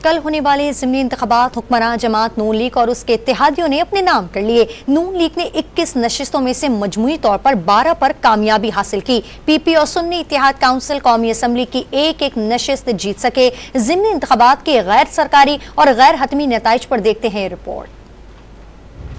कल होने वाले ज़िमनी इंतखाबात हुक्मरान जमात नून लीग और उसके इत्तेहादियों ने अपने नाम कर लिए। नून लीग ने 21 नशिस्तों में से मजमूई तौर पर 12 पर कामयाबी हासिल की। पीपी और सुन्नी इत्तेहाद काउंसिल कौमी असम्बली की एक नशिस्त जीत सके। ज़िमनी इंतखाबात के गैर सरकारी और गैर हतमी नताइज पर देखते हैं रिपोर्ट।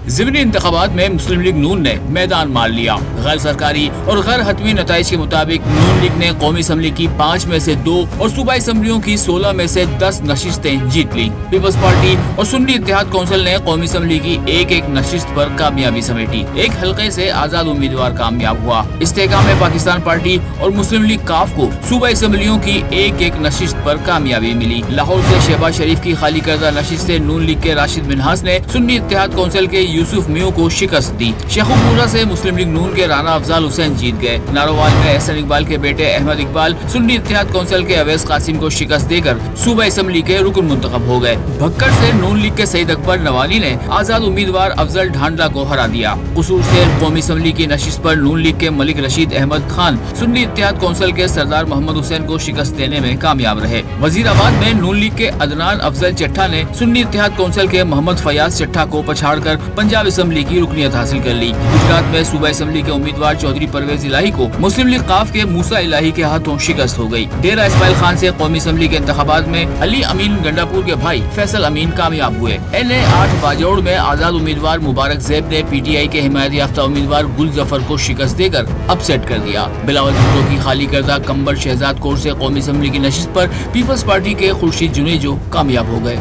ज़िमनी इंतखाबात में मुस्लिम लीग नून ने मैदान मार लिया। गैर सरकारी और गैर हतमी नताइज के मुताबिक नून लीग ने कौमी असम्बली की 5 में से 2 और सूबाई असम्बलियों की 16 में से 10 नशिस्तें जीत ली। पीपल्स पार्टी और सुन्नी इत्तेहाद काउंसिल ने कौमी असम्बली की एक नशिस्त पर कामयाबी समेटी। एक हल्के से आजाद उम्मीदवार कामयाब हुआ। इस्तेहकाम में पाकिस्तान पार्टी और मुस्लिम लीग काफ को सूबाई असम्बलियों की एक नशिस्त पर कामयाबी मिली। लाहौर से शहबाज शरीफ की खाली करदा नशिस्तें नून लीग के राशिद मिन्हास ने सुन्नी इत्तेहाद काउंसिल के यूसुफ मियों को शिकस्त दी। शेखुपुरा से मुस्लिम लीग नून के राना अफजाल हुसैन जीत गए। नारोवाल में एहसन इकबाल के बेटे अहमद इकबाल सुन्नी इत्तेहाद काउंसिल के अवैस कासिम को शिकस्त देकर सूबाई असम्बली के रुकन मुंतखब हो गए। भक्कर से नून लीग के सईद अकबर नवानी ने आजाद उम्मीदवार अफजल ढांडला को हरा दिया। कसूर से कौमी असम्बली की नशिस्त पर नून लीग के मलिक रशीद अहमद खान सुन्नी इत्तेहाद काउंसिल के सरदार मोहम्मद हुसैन को शिकस्त देने में कामयाब रहे। वजीराबाद में नून लीग के अदनान अफजल चट्ठा ने सुन्नी इत्तेहाद काउंसिल के मोहम्मद फयाज चट्ठा को पछाड़कर पंजाब असम्बली की रुकनियत हासिल कर ली। गुजरात में सूबाई असम्बली के उम्मीदवार चौधरी परवेज इलाही को मुस्लिम लीग काफ के मूसा इलाही के हाथों शिकस्त हो गई। डेरा इस्माइल खान से कौमी असम्बली के इंतखाबात में अली अमीन गंडापुर के भाई फैसल अमीन कामयाब हुए। LA 8 बाजौड़ में आजाद उम्मीदवार मुबारक ज़ैब ने PTI के हिमायत याफ्ता उम्मीदवार गुल जफर को शिकस्त देकर अपसेट कर दिया। बिलावल भुट्टो की खाली करदा कंबर शहजाद कोट से कौमी असम्बली की नशिस्त पर पीपल्स पार्टी के खुर्शीद जुनेजो कामयाब हो गए।